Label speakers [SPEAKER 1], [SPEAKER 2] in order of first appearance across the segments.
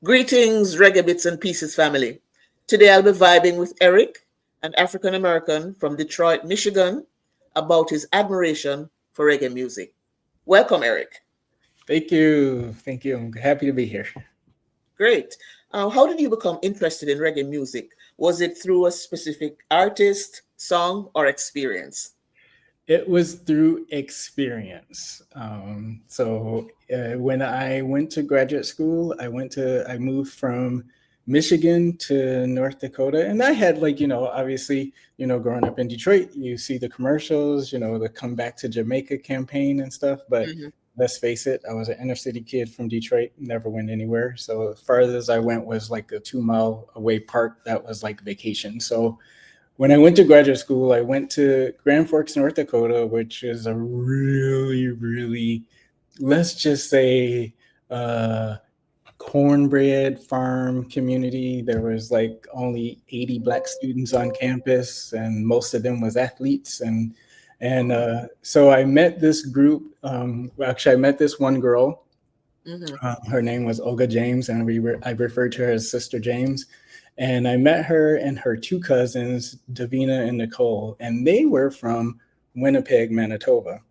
[SPEAKER 1] Greetings, ReggaeBitz&Pcs family. Today I'll be vibing with Eric, an African American from Detroit, Michigan, about his admiration for reggae music. Welcome, Eric.
[SPEAKER 2] Thank you. Thank you. I'm happy to be here.
[SPEAKER 1] Great. How did you become interested in reggae music? Was it through a specific artist, song, or experience?
[SPEAKER 2] It was through experience. When I went to graduate school, I moved from Michigan to North Dakota. And I had obviously, growing up in Detroit, you see the commercials, the Come Back to Jamaica campaign and stuff. But
[SPEAKER 1] Mhm.
[SPEAKER 2] let's face it, I was an inner city kid from Detroit, never went anywhere. So as far as I went was like a 2 mile away park that was like vacation. So when I went to graduate school, I went to Grand Forks, North Dakota, which is a really, really, let's just say, uh, cornbread farm community. There was like only 80 Black students on campus, and most of them was athletes. So I met this group. Actually, I met this one girl.
[SPEAKER 1] Mhm.
[SPEAKER 2] Her name was Olga James, and I referred to her as Sister James. And I met her and her two cousins, Davina and Nicole, and they were from Winnipeg, Manitoba.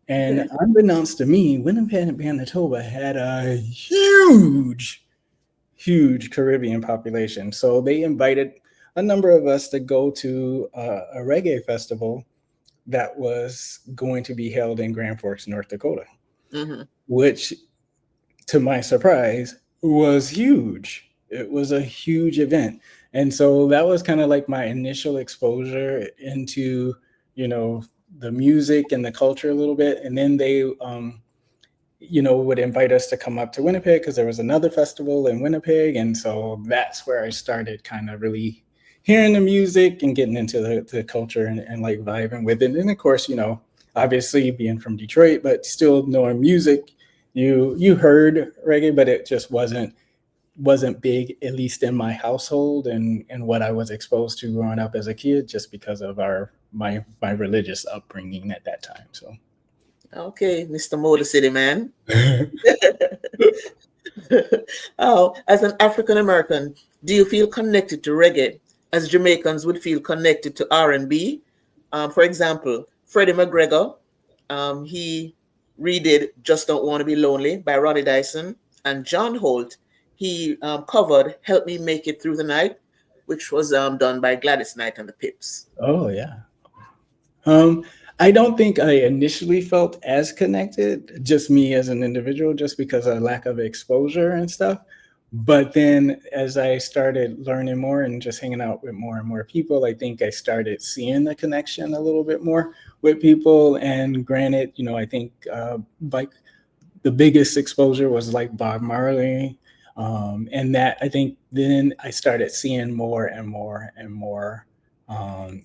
[SPEAKER 2] And
[SPEAKER 1] Okay.
[SPEAKER 2] unbeknownst to me, Winnipeg, Manitoba had a huge, huge Caribbean population. So they invited a number of us to go to a reggae festival that was going to be held in Grand Forks, North Dakota,
[SPEAKER 1] Mhm.
[SPEAKER 2] which, to my surprise, was huge. It was a huge event. And so that was kind of like my initial exposure into, you know, the music and the culture a little bit. And then they, would invite us to come up to Winnipeg because there was another festival in Winnipeg. And so that's where I started kind of really hearing the music and getting into the culture and like vibing with it. And of course, obviously being from Detroit, but still knowing music, you heard reggae, but it just wasn't big, at least in my household and what I was exposed to growing up as a kid, just because of my religious upbringing at that time. So
[SPEAKER 1] Okay, Mr. Motor City Man. Oh, as an African American, do you feel connected to reggae as Jamaicans would feel connected to R&B? For example, Freddie McGregor, he redid "Just Don't Want to Be Lonely" by Ronnie Dyson, and John Holt, he covered "Help Me Make It Through the Night," which was done by Gladys Knight and the Pips.
[SPEAKER 2] oh yeah. Um, I don't think I initially felt as connected, just me as an individual, just because of lack of exposure and stuff. But then as I started learning more and just hanging out with more and more people, I think I started seeing the connection a little bit more with people. And granted, I think like the biggest exposure was like Bob Marley. And that I think then I started seeing more and more and more.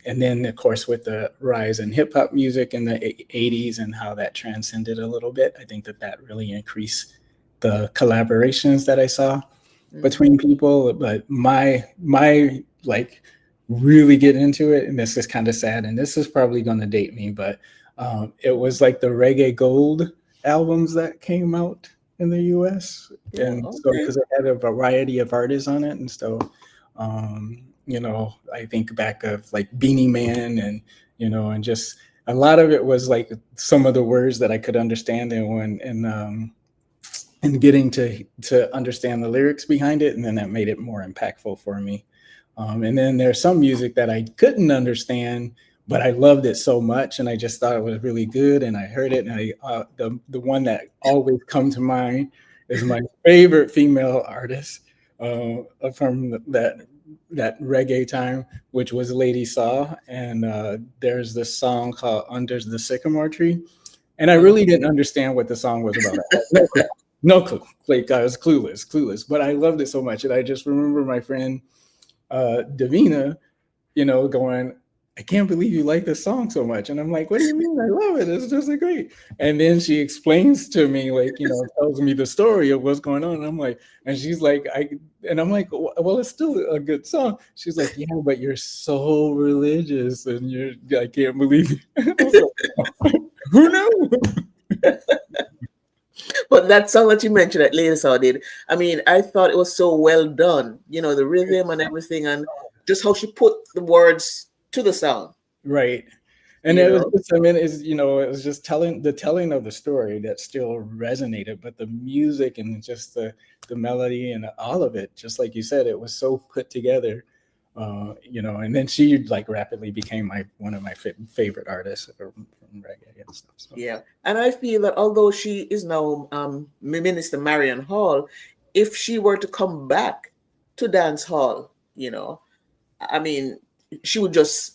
[SPEAKER 2] And then, of course, with the rise in hip hop music in the 80s and how that transcended a little bit, I think that really increased the collaborations that I saw
[SPEAKER 1] Mhm.
[SPEAKER 2] between people. But my like really get into it, and this is kind of sad, and this is probably going to date me, but it was like the Reggae Gold albums that came out in the US.
[SPEAKER 1] Yeah,
[SPEAKER 2] And so
[SPEAKER 1] okay.
[SPEAKER 2] because it had a variety of artists on it, and so I think back of like Beanie Man and just a lot of it was like some of the words that I could understand and getting to understand the lyrics behind it, and then that made it more impactful for me. And then there's some music that I couldn't understand, but I loved it so much, and I just thought it was really good. And I heard it, and the one that always come to mind is my favorite female artist from that reggae time, which was Lady Saw. And there's this song called "Under the Sycamore Tree," and I
[SPEAKER 1] Uh-huh.
[SPEAKER 2] really didn't understand what the song was about. I had no clue. No clue. Like I was clueless. But I loved it so much, and I just remember my friend Davina, going, "I can't believe you like this song so much." And I'm like, "What do you mean? I love it. It's just like great." And then she explains to me, like, tells me the story of what's going on. And I'm like, and she's like, and I'm like, well, it's still a good song. She's like, yeah, but you're so religious, and I can't believe it. I was like, who knew?
[SPEAKER 1] But that song that you mentioned that Lady Saw did, I mean, I thought it was so well done. The rhythm and everything, and just how she put the words to the song.
[SPEAKER 2] Right. And
[SPEAKER 1] You
[SPEAKER 2] it was
[SPEAKER 1] know,
[SPEAKER 2] just, I mean, it was just telling of the story that still resonated, but the music and just the melody and all of it, just like you said, it was so put together. And then she like rapidly became one of my favorite artists from reggae and stuff. So
[SPEAKER 1] yeah. And I feel that although she is now Minister Marion Hall, if she were to come back to dance hall, I mean, she would just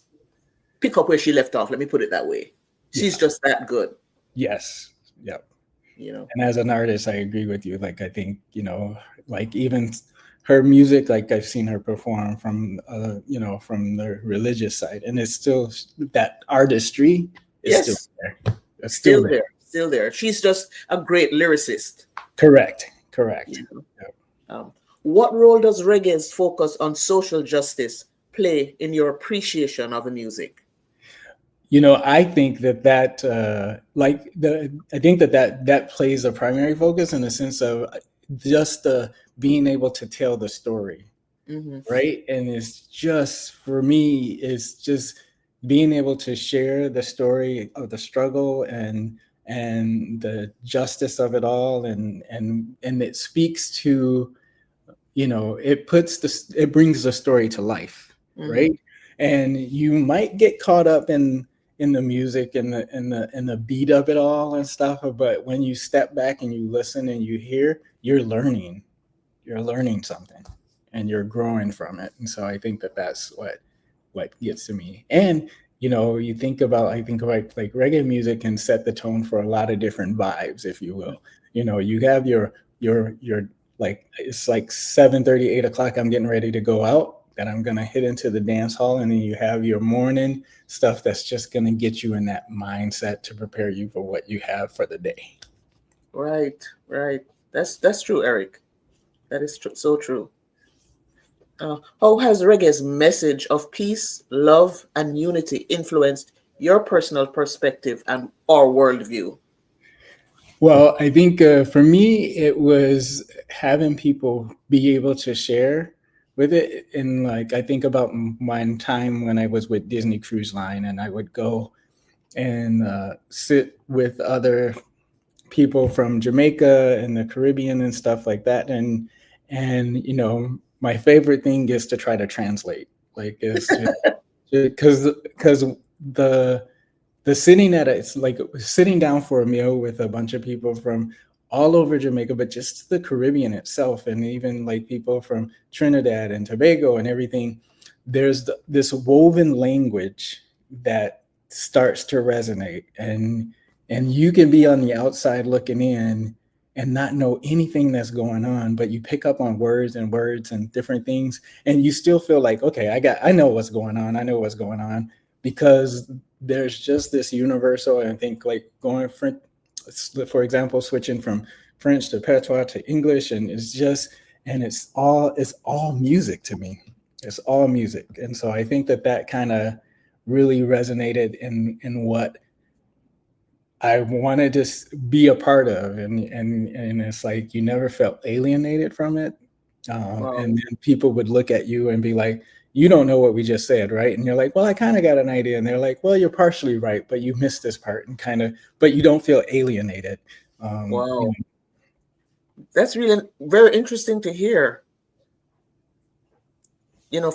[SPEAKER 1] pick up where she left off. Let me put it that way. She's
[SPEAKER 2] yeah,
[SPEAKER 1] just that good,
[SPEAKER 2] yes, yep.
[SPEAKER 1] you know.
[SPEAKER 2] And as an artist, I agree with you. Like I think like even her music, like I've seen her perform from from the religious side, and it's still that artistry is still
[SPEAKER 1] Yes,
[SPEAKER 2] there. It's still
[SPEAKER 1] still
[SPEAKER 2] there.
[SPEAKER 1] there, still there. She's just a great lyricist.
[SPEAKER 2] Correct. Correct.
[SPEAKER 1] You know.
[SPEAKER 2] Yep.
[SPEAKER 1] What role does reggae's focus on social justice play in your appreciation of the music?
[SPEAKER 2] I think I think that plays a primary focus in the sense of just being able to tell the story,
[SPEAKER 1] Hmm.
[SPEAKER 2] right? And it's just for me, it's just being able to share the story of the struggle and the justice of it all, and it speaks to it brings the story to life,
[SPEAKER 1] Hmm.
[SPEAKER 2] right? And you might get caught up in the music and the beat of it all and stuff, but when you step back and you listen and you hear, you're learning something and you're growing from it. And so I think that's what gets to me. And I think about like reggae music can set the tone for a lot of different vibes, if you will. You have your like it's like 7:30, 8 o'clock. I'm getting ready to go out. Then I'm gonna hit into the dance hall, and then you have your morning stuff that's just gonna get you in that mindset to prepare you for what you have for the day.
[SPEAKER 1] Right, right. That's true, Eric. That is true, so true. How has reggae's message of peace, love, and unity influenced your personal perspective and or worldview?
[SPEAKER 2] Well, I think for me, it was having people be able to share with it. And like, I think about my time when I was with Disney Cruise Line, and I would go and sit with other people from Jamaica and the Caribbean and stuff like that. And my favorite thing is to try to translate. Like, it's just because the sitting it's like sitting down for a meal with a bunch of people from all over Jamaica, but just the Caribbean itself, and even like people from Trinidad and Tobago and everything. There's this woven language that starts to resonate, and you can be on the outside looking in and not know anything that's going on, but you pick up on words and different things, and you still feel like, okay, I know what's going on. I know what's going on, because there's just this universal. And I think like going for example, switching from French to Patois to English, and it's all music to me. It's all music. And so I think that kind of really resonated in what I wanted to be a part of. And it's like you never felt alienated from it.
[SPEAKER 1] Wow.
[SPEAKER 2] And then people would look at you and be like, you don't know what we just said, right? And you're like, well, I kind of got an idea. And they're like, well, you're partially right, but you missed this part, and but you don't feel alienated. Um, you
[SPEAKER 1] Wow.
[SPEAKER 2] know,
[SPEAKER 1] That's really very interesting to hear,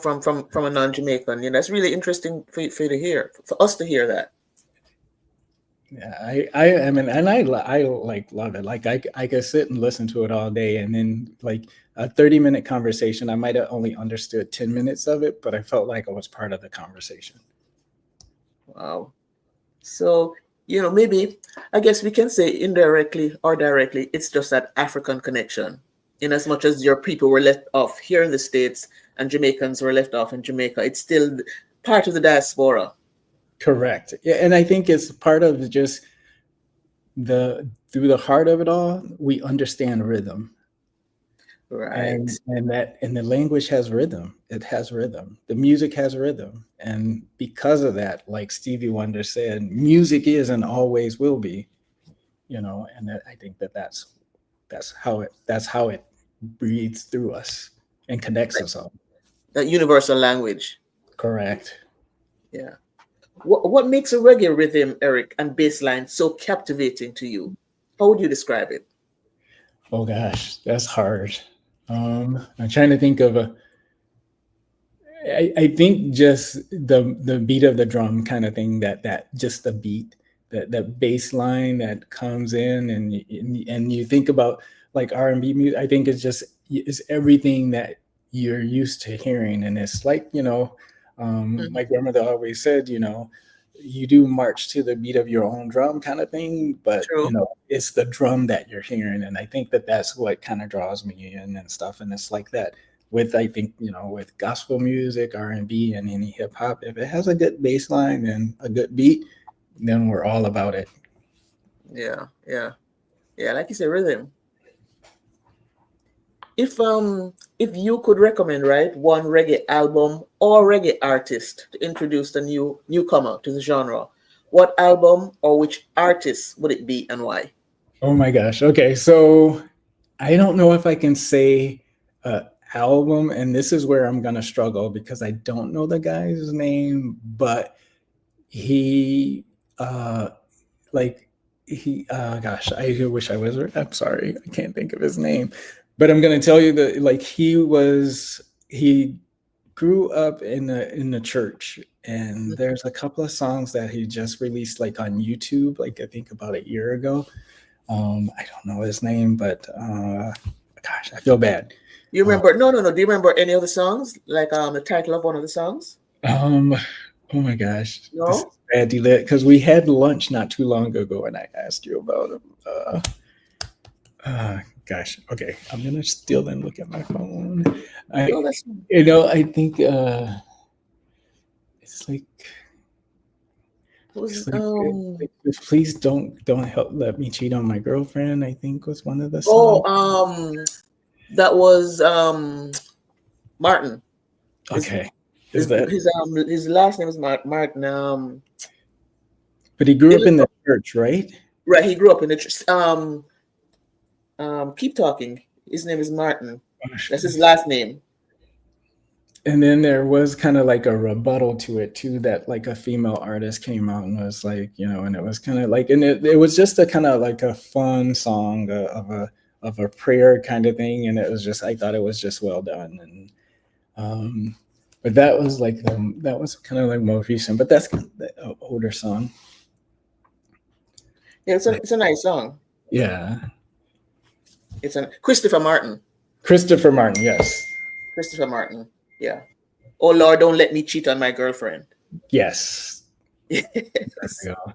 [SPEAKER 1] from a non-Jamaican. That's really interesting for you to hear, for us to hear that.
[SPEAKER 2] yeah, I mean, and I like love it. Like I could sit and listen to it all day, and then like a 30-minute conversation, I might have only understood 10 minutes of it, but I felt like I was part of the conversation.
[SPEAKER 1] Wow. So, maybe I guess we can say indirectly or directly, it's just that African connection. In as much as your people were left off here in the States and Jamaicans were left off in Jamaica, it's still part of the diaspora.
[SPEAKER 2] Correct. Yeah, and I think it's part of just through the heart of it all, we understand rhythm.
[SPEAKER 1] Right.
[SPEAKER 2] And the language has rhythm. It has rhythm. The music has rhythm. And because of that, like Stevie Wonder said, music is and always will be, and I think that's that's how it breathes through us and connects
[SPEAKER 1] Like
[SPEAKER 2] us all.
[SPEAKER 1] that universal language.
[SPEAKER 2] Correct.
[SPEAKER 1] Yeah. What makes a reggae rhythm, Eric, and bass line so captivating to you? How would you describe it?
[SPEAKER 2] Oh gosh, that's hard. I'm trying to think of a. I think just the beat of the drum kind of thing, that just the beat, that bass line that comes in, and you think about like R&B music. I think it's everything that you're used to hearing, and it's like,
[SPEAKER 1] Mhm.
[SPEAKER 2] my grandmother always said, you do march to the beat of your own drum kind of thing, but
[SPEAKER 1] True.
[SPEAKER 2] it's the drum that you're hearing, and I think that's what kind of draws me in and stuff, and it's like that with, I think, with gospel music, R&B, and any hip hop. If it has a good bass line and a good beat, then we're all about it.
[SPEAKER 1] Yeah, yeah, yeah. Like you said, rhythm. If you could recommend, right, one reggae album or reggae artist to introduce the newcomer to the genre, what album or which artist would it be and why?
[SPEAKER 2] Oh my gosh. Okay, so I don't know if I can say album, and this is where I'm gonna struggle because I don't know the guy's name, but he like gosh, I wish I was. I'm sorry, I can't think of his name, but I'm gonna tell you that, like, he grew up in the church, and there's a couple of songs that he just released, like, on YouTube, like, I think about a year ago. I don't know his name, but gosh, I feel bad.
[SPEAKER 1] You
[SPEAKER 2] Uh,
[SPEAKER 1] remember? No, no, no. Do you remember any of the songs? Like the title of one of the songs?
[SPEAKER 2] um, oh my gosh, this is
[SPEAKER 1] No.
[SPEAKER 2] bad delit because we had lunch not too long ago, and I asked you about him. Gosh, okay, I'm gonna steal and look at my phone.
[SPEAKER 1] No,
[SPEAKER 2] I,
[SPEAKER 1] that's
[SPEAKER 2] I think it's like
[SPEAKER 1] was
[SPEAKER 2] it's like, please don't help let me cheat on my girlfriend, I think was one of the
[SPEAKER 1] oh
[SPEAKER 2] songs.
[SPEAKER 1] that was Martin. His
[SPEAKER 2] Okay, is that?
[SPEAKER 1] his last name is Martin.
[SPEAKER 2] But he grew
[SPEAKER 1] It
[SPEAKER 2] up
[SPEAKER 1] was,
[SPEAKER 2] in the church, right?
[SPEAKER 1] right. He grew up in the keep talking. His name is Martin.
[SPEAKER 2] Gosh,
[SPEAKER 1] That's his last name.
[SPEAKER 2] and then there was kind of like a rebuttal to it too, that like a female artist came out and was like, and it was kind of like, and it was just a kind of like a fun song, of a prayer kind of thing, and it was just, I thought it was just well done, and but that was like that was kind of like most recent, but that's kind of the older song.
[SPEAKER 1] Yeah,
[SPEAKER 2] Like,
[SPEAKER 1] it's a nice song.
[SPEAKER 2] yeah,
[SPEAKER 1] It's a Christopher Martin.
[SPEAKER 2] Christopher Martin, yes,
[SPEAKER 1] Christopher Martin. Yeah. Oh Lord, don't let me cheat on my girlfriend.
[SPEAKER 2] yes. There
[SPEAKER 1] Yes.
[SPEAKER 2] we go.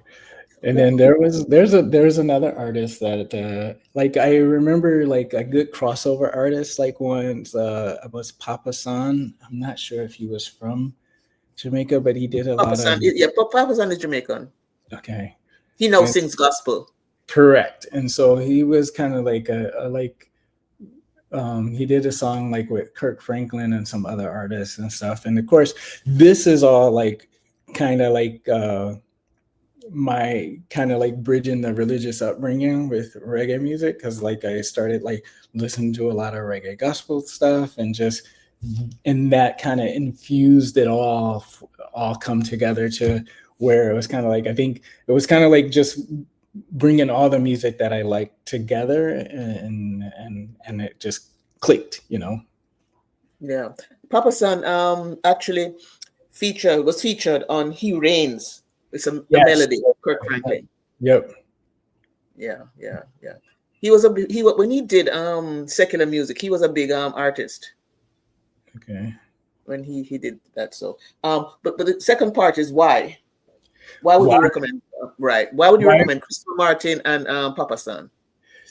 [SPEAKER 2] And then there's another artist that like, I remember, like, a good crossover artist, like, once was Papa San. I'm not sure if he was from Jamaica, but he did a
[SPEAKER 1] Papa
[SPEAKER 2] lot of.
[SPEAKER 1] San. Yeah, Papa San is Jamaican.
[SPEAKER 2] Okay,
[SPEAKER 1] He now
[SPEAKER 2] and
[SPEAKER 1] sings gospel.
[SPEAKER 2] correct. And so he was kind of like he did a song like with Kirk Franklin and some other artists and stuff. And of course, this is all like kind of like my kind of like bridging the religious upbringing with reggae music, because like I started like listening to a lot of reggae gospel stuff, and just, and that kind of infused it all come together to where it was kind of like, I think it was kind of like just bringing all the music that I like together, and it just clicked.
[SPEAKER 1] Yeah. Papa San actually was featured on He Reigns. It's a
[SPEAKER 2] Yes.
[SPEAKER 1] melody, Kirk Franklin.
[SPEAKER 2] Yep.
[SPEAKER 1] Yeah, yeah, yeah. When he did secular music, he was a big artist
[SPEAKER 2] Okay.
[SPEAKER 1] when he did that. So but the second part is why. Why would
[SPEAKER 2] Why?
[SPEAKER 1] you recommend right? Why would you
[SPEAKER 2] Why?
[SPEAKER 1] recommend Christopher Martin and Papa San?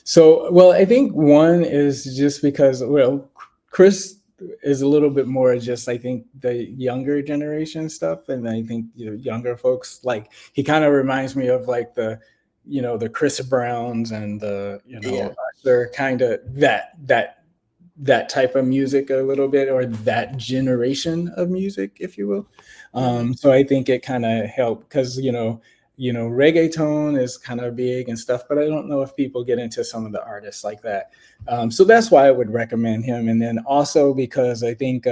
[SPEAKER 2] So, well, I think one is just because, well, Chris is a little bit more just, I think, the younger generation stuff. And I think, younger folks, like, he kind of reminds me of like the Chris Browns and
[SPEAKER 1] Yeah.
[SPEAKER 2] Usher, kind of that type of music a little bit, or that generation of music, if you will.
[SPEAKER 1] Hmm.
[SPEAKER 2] So I think it kind of helped because, reggaeton is kind of big and stuff, but I don't know if people get into some of the artists like that. So that's why I would recommend him. And then also because I think,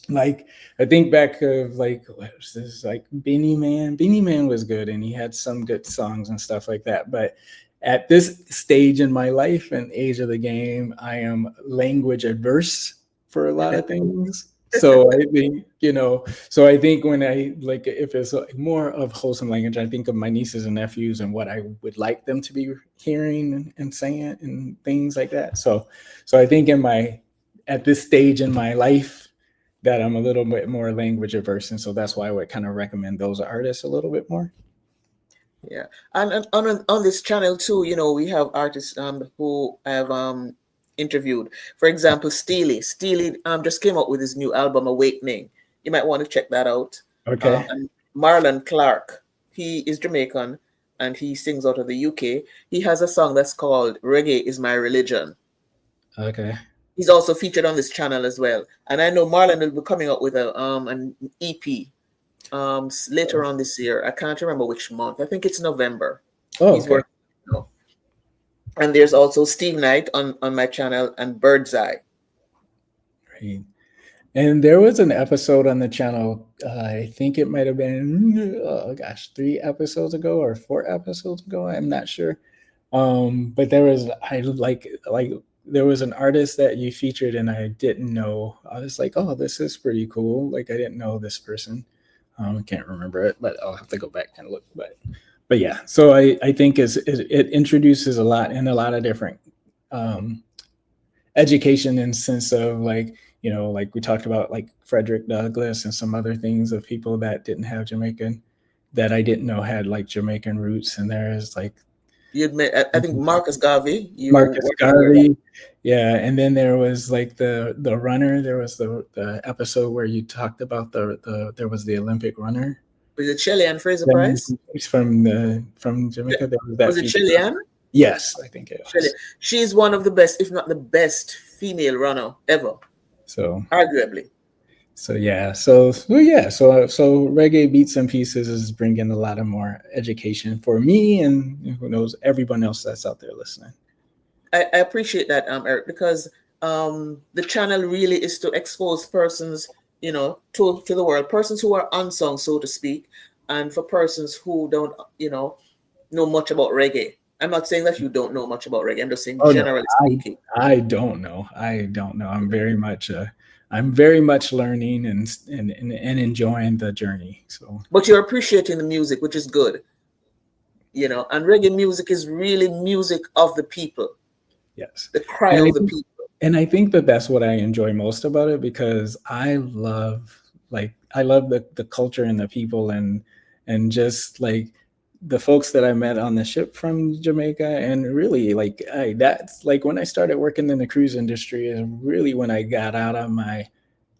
[SPEAKER 2] like I think back of like what was this, like Beanie Man. Beanie Man was good and he had some good songs and stuff like that. But at this stage in my life and age of the game, I am language adverse for a lot of things. So I think, so I think when I like if it's like more of wholesome language, I think of my nieces and nephews and what I would like them to be hearing and saying and things like that. So I think at this stage in my life that I'm a little bit more language averse, and so that's why I would kind of recommend those artists a little bit more.
[SPEAKER 1] Yeah, and on this channel too, we have artists who have interviewed. For example, Steely. Steely just came out with his new album Awakening. You might want to check that out.
[SPEAKER 2] Okay.
[SPEAKER 1] And Marlon Clark, he is Jamaican and he sings out of the UK. He has a song that's called Reggae is My Religion.
[SPEAKER 2] Okay.
[SPEAKER 1] He's also featured on this channel as well. And I know Marlon will be coming out with an EP later on this year. I can't remember which month. I think it's November.
[SPEAKER 2] Oh,
[SPEAKER 1] He's
[SPEAKER 2] okay.
[SPEAKER 1] working. And there's also Steve Knight on my channel and Birdseye.
[SPEAKER 2] Great. And there was an episode on the channel, I think it might have been, oh gosh, 3 episodes ago or 4 episodes ago. I'm not sure. But there was, there was an artist that you featured and I didn't know. I was like, oh, this is pretty cool. Like I didn't know this person. I can't remember it, but I'll have to go back and look. But yeah, so I think it introduces a lot in a lot of different education in sense of like, like we talked about like Frederick Douglass and some other things of people that didn't have Jamaican, that I didn't know had like Jamaican roots. And there's like,
[SPEAKER 1] You admit, I think Marcus Garvey.
[SPEAKER 2] Marcus Garvey, yeah, and then there was like the runner. There was the episode where you talked about there was the Olympic runner.
[SPEAKER 1] Was it Chilean Fraser Price?
[SPEAKER 2] From Jamaica. There was that.
[SPEAKER 1] Was it Chilean?
[SPEAKER 2] Yes, I think it was.
[SPEAKER 1] She's one of the best, if not the best, female runner ever.
[SPEAKER 2] So
[SPEAKER 1] arguably.
[SPEAKER 2] So yeah, so Reggae Beats and Pieces is bringing a lot of more education for me, and who knows, everyone else that's out there listening.
[SPEAKER 1] I appreciate that, Eric, because the channel really is to expose persons, to the world, persons who are unsung, so to speak, and for persons who don't, know much about reggae. I'm not saying that you don't know much about reggae. I'm just saying generally speaking.
[SPEAKER 2] I don't know. I'm very much learning and enjoying the journey. So,
[SPEAKER 1] but you're appreciating the music, which is good. And reggae music is really music of the people.
[SPEAKER 2] Yes,
[SPEAKER 1] the cry of the people.
[SPEAKER 2] And I think that that's what I enjoy most about it, because I love the culture and the people and just like the folks that I met on the ship from Jamaica. And really that's like when I started working in the cruise industry is really when I got out of I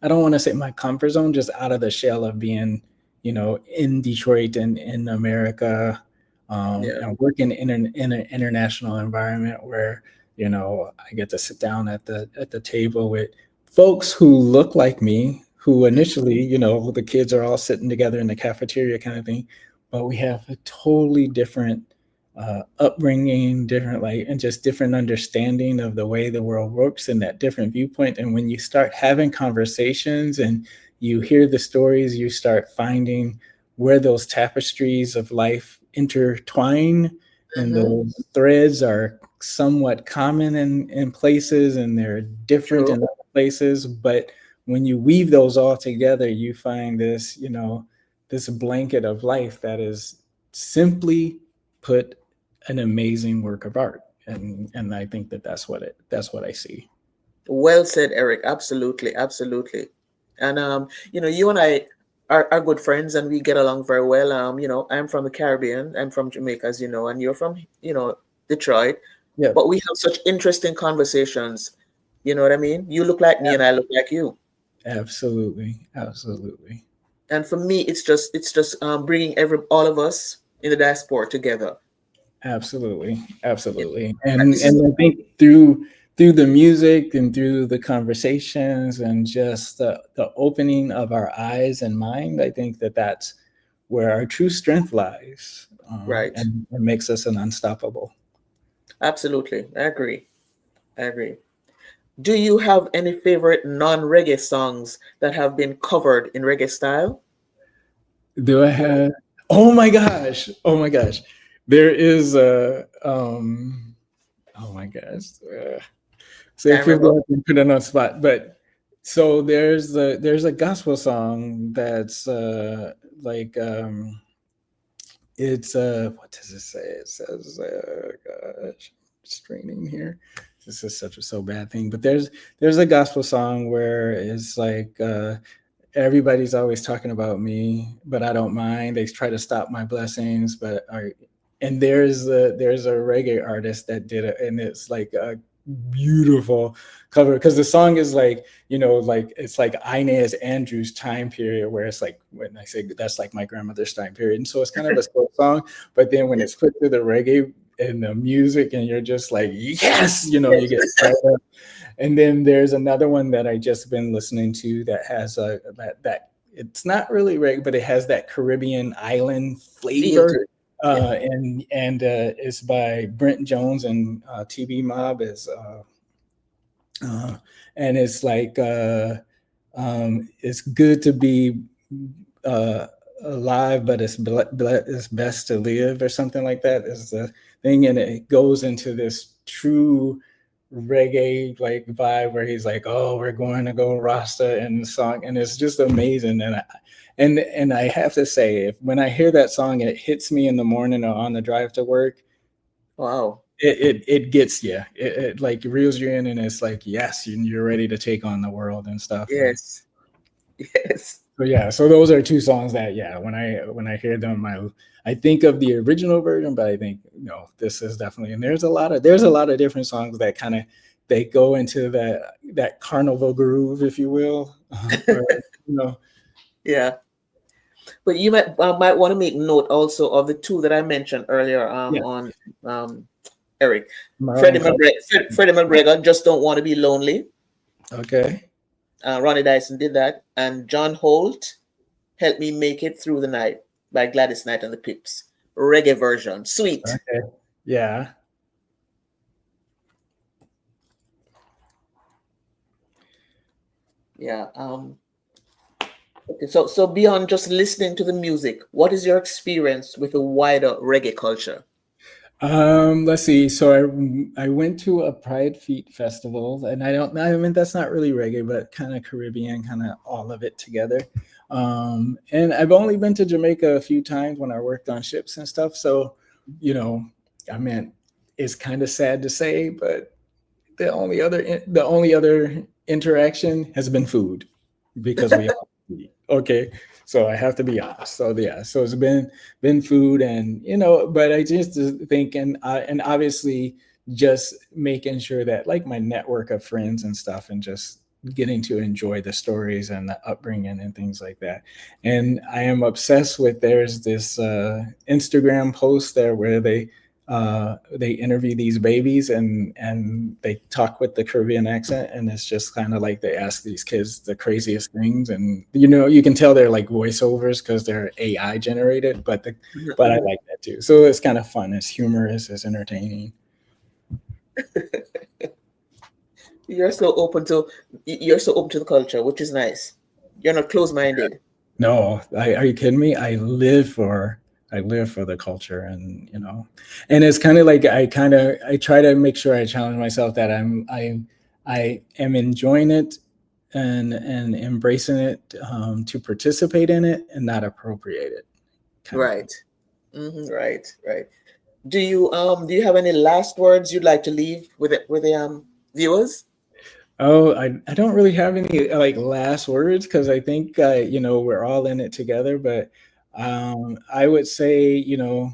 [SPEAKER 2] don't want to say my comfort zone, just out of the shell of being, in Detroit and in America, and working in an international environment where, I get to sit down at the table with folks who look like me, who initially, the kids are all sitting together in the cafeteria kind of thing, but we have a totally different upbringing, different and just different understanding of the way the world works and that different viewpoint. And when you start having conversations and you hear the stories, you start finding where those tapestries of life intertwine, and those threads are somewhat common in places and they're different in other places. But when you weave those all together, you find this, this blanket of life that is simply put an amazing work of art. And I think that's what I see.
[SPEAKER 1] Well said, Eric. Absolutely. Absolutely. And, you and I are good friends and we get along very well. I'm from the Caribbean. I'm from Jamaica, as you know, and you're from, Detroit.
[SPEAKER 2] Yeah.
[SPEAKER 1] But we have such interesting conversations. You know what I mean? You look like me and I look like you.
[SPEAKER 2] Absolutely. Absolutely.
[SPEAKER 1] And for me, it's just bringing all of us in the diaspora together.
[SPEAKER 2] Absolutely. Absolutely. And I think through the music and through the conversations and just the opening of our eyes and mind, I think that's where our true strength lies,
[SPEAKER 1] Right.
[SPEAKER 2] and makes us an unstoppable.
[SPEAKER 1] Absolutely. I agree. I agree. Do you have any favorite non-reggae songs that have been covered in reggae style?
[SPEAKER 2] Do I have? Oh my gosh! Oh my gosh! There is a. Oh my gosh! So
[SPEAKER 1] Can't
[SPEAKER 2] it feels
[SPEAKER 1] remember.
[SPEAKER 2] like I'm put it on the spot, but so there's a gospel song that's like it's what does it say? It says gosh, straining here. This is such a so bad thing, but there's a gospel song where it's like everybody's always talking about me, but I don't mind. They try to stop my blessings, but I and there's a reggae artist that did it, and it's like a beautiful cover because the song is like like it's like Inez Andrews time period where it's like when I say that's like my grandmother's time period, and so it's kind of a slow song, but then when it's put to the reggae and the music, and you're just like yes, you get fired up. And then there's another one that I just been listening to that has that it's not really reggae, but it has that Caribbean island
[SPEAKER 1] Feel to
[SPEAKER 2] flavor.
[SPEAKER 1] it. Yeah.
[SPEAKER 2] And it's by Brent Jones and TB Mob is uh, and it's like it's good to be uh, alive, but it's best to live, or something like that is the thing, and it goes into this true reggae like vibe where he's like, "Oh, we're going to go Rasta," in the song, and it's just amazing. And I have to say, if when I hear that song, it hits me in the morning or on the drive to work,
[SPEAKER 1] Wow.
[SPEAKER 2] it gets you. It like reels you in, and it's like, yes, you're ready to take on the world and stuff. And
[SPEAKER 1] Yes. Yes.
[SPEAKER 2] so yeah, so those are two songs that yeah, when I hear them, I think of the original version, but I think this is definitely, and there's a lot of different songs that kind of they go into that carnival groove, if you will, or you know,
[SPEAKER 1] Yeah. But you might want to make note also of the two that I mentioned earlier
[SPEAKER 2] yeah,
[SPEAKER 1] on Eric.
[SPEAKER 2] Marlon Clark.
[SPEAKER 1] Freddie McGregor, Just Don't Want to Be Lonely.
[SPEAKER 2] Okay,
[SPEAKER 1] Ronnie Dyson did that. And John Holt, Help Me Make It Through the Night by Gladys Knight and the Pips. Reggae version. Sweet.
[SPEAKER 2] okay, yeah.
[SPEAKER 1] Yeah. Okay, so beyond just listening to the music, what is your experience with the wider reggae culture?
[SPEAKER 2] Let's see. So I went to a Pride Feet festival, and I mean that's not really reggae, but kind of Caribbean, kind of all of it together. And I've only been to Jamaica a few times when I worked on ships and stuff. So, you know, I mean, it's kind of sad to say, but the only other interaction has been food because we all eat. Okay, so I have to be honest. So yeah, so it's been food, and but I just think, and obviously just making sure that like my network of friends and stuff, and just getting to enjoy the stories and the upbringing and things like that. And I am obsessed with, there's this Instagram post there where they interview these babies, and they talk with the Caribbean accent, and it's just kind of like they ask these kids the craziest things, and you can tell they're like voiceovers because they're AI generated, but I like that too. So it's kind of fun. It's humorous. It's entertaining.
[SPEAKER 1] You're so open to you're so open to the culture, which is nice. You're not closed-minded.
[SPEAKER 2] No, are you kidding me? I live for the culture, and it's kind of like I try to make sure I challenge myself that I am enjoying it and embracing it, to participate in it and not appropriate it, kind of thing.
[SPEAKER 1] Right. Right. Right. Do you have any last words you'd like to leave with the viewers?
[SPEAKER 2] Oh, I don't really have any like last words because I think we're all in it together. But I would say you know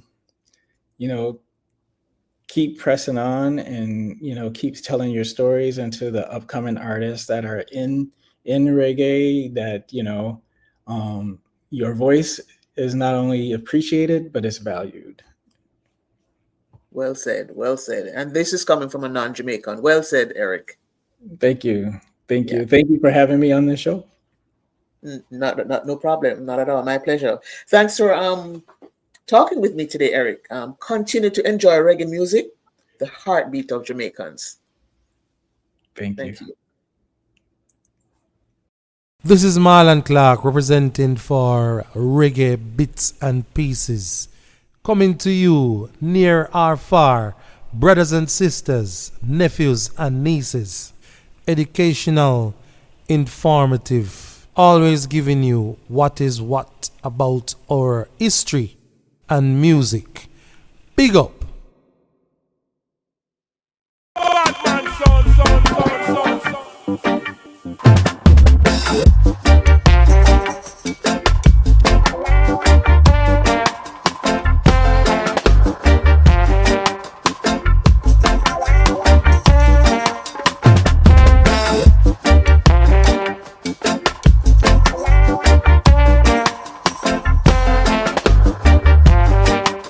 [SPEAKER 2] keep pressing on, and keep telling your stories, and to the upcoming artists that are in reggae, that um, your voice is not only appreciated but it's valued.
[SPEAKER 1] Well said. Well said. And this is coming from a non-Jamaican. Well said, Eric.
[SPEAKER 2] Thank you, thank
[SPEAKER 1] Yeah.
[SPEAKER 2] you, thank you for having me on this show.
[SPEAKER 1] No problem. Not at all. My pleasure. Thanks for talking with me today, Erich. Continue to enjoy reggae music, the heartbeat of Jamaicans.
[SPEAKER 2] Thank you.
[SPEAKER 1] Thank you.
[SPEAKER 3] This is Marlon Clark representing for Reggae Bits and Pieces. Coming to you near or far, brothers and sisters, nephews and nieces. Educational, informative, always giving you what is what about our history and music. Big up!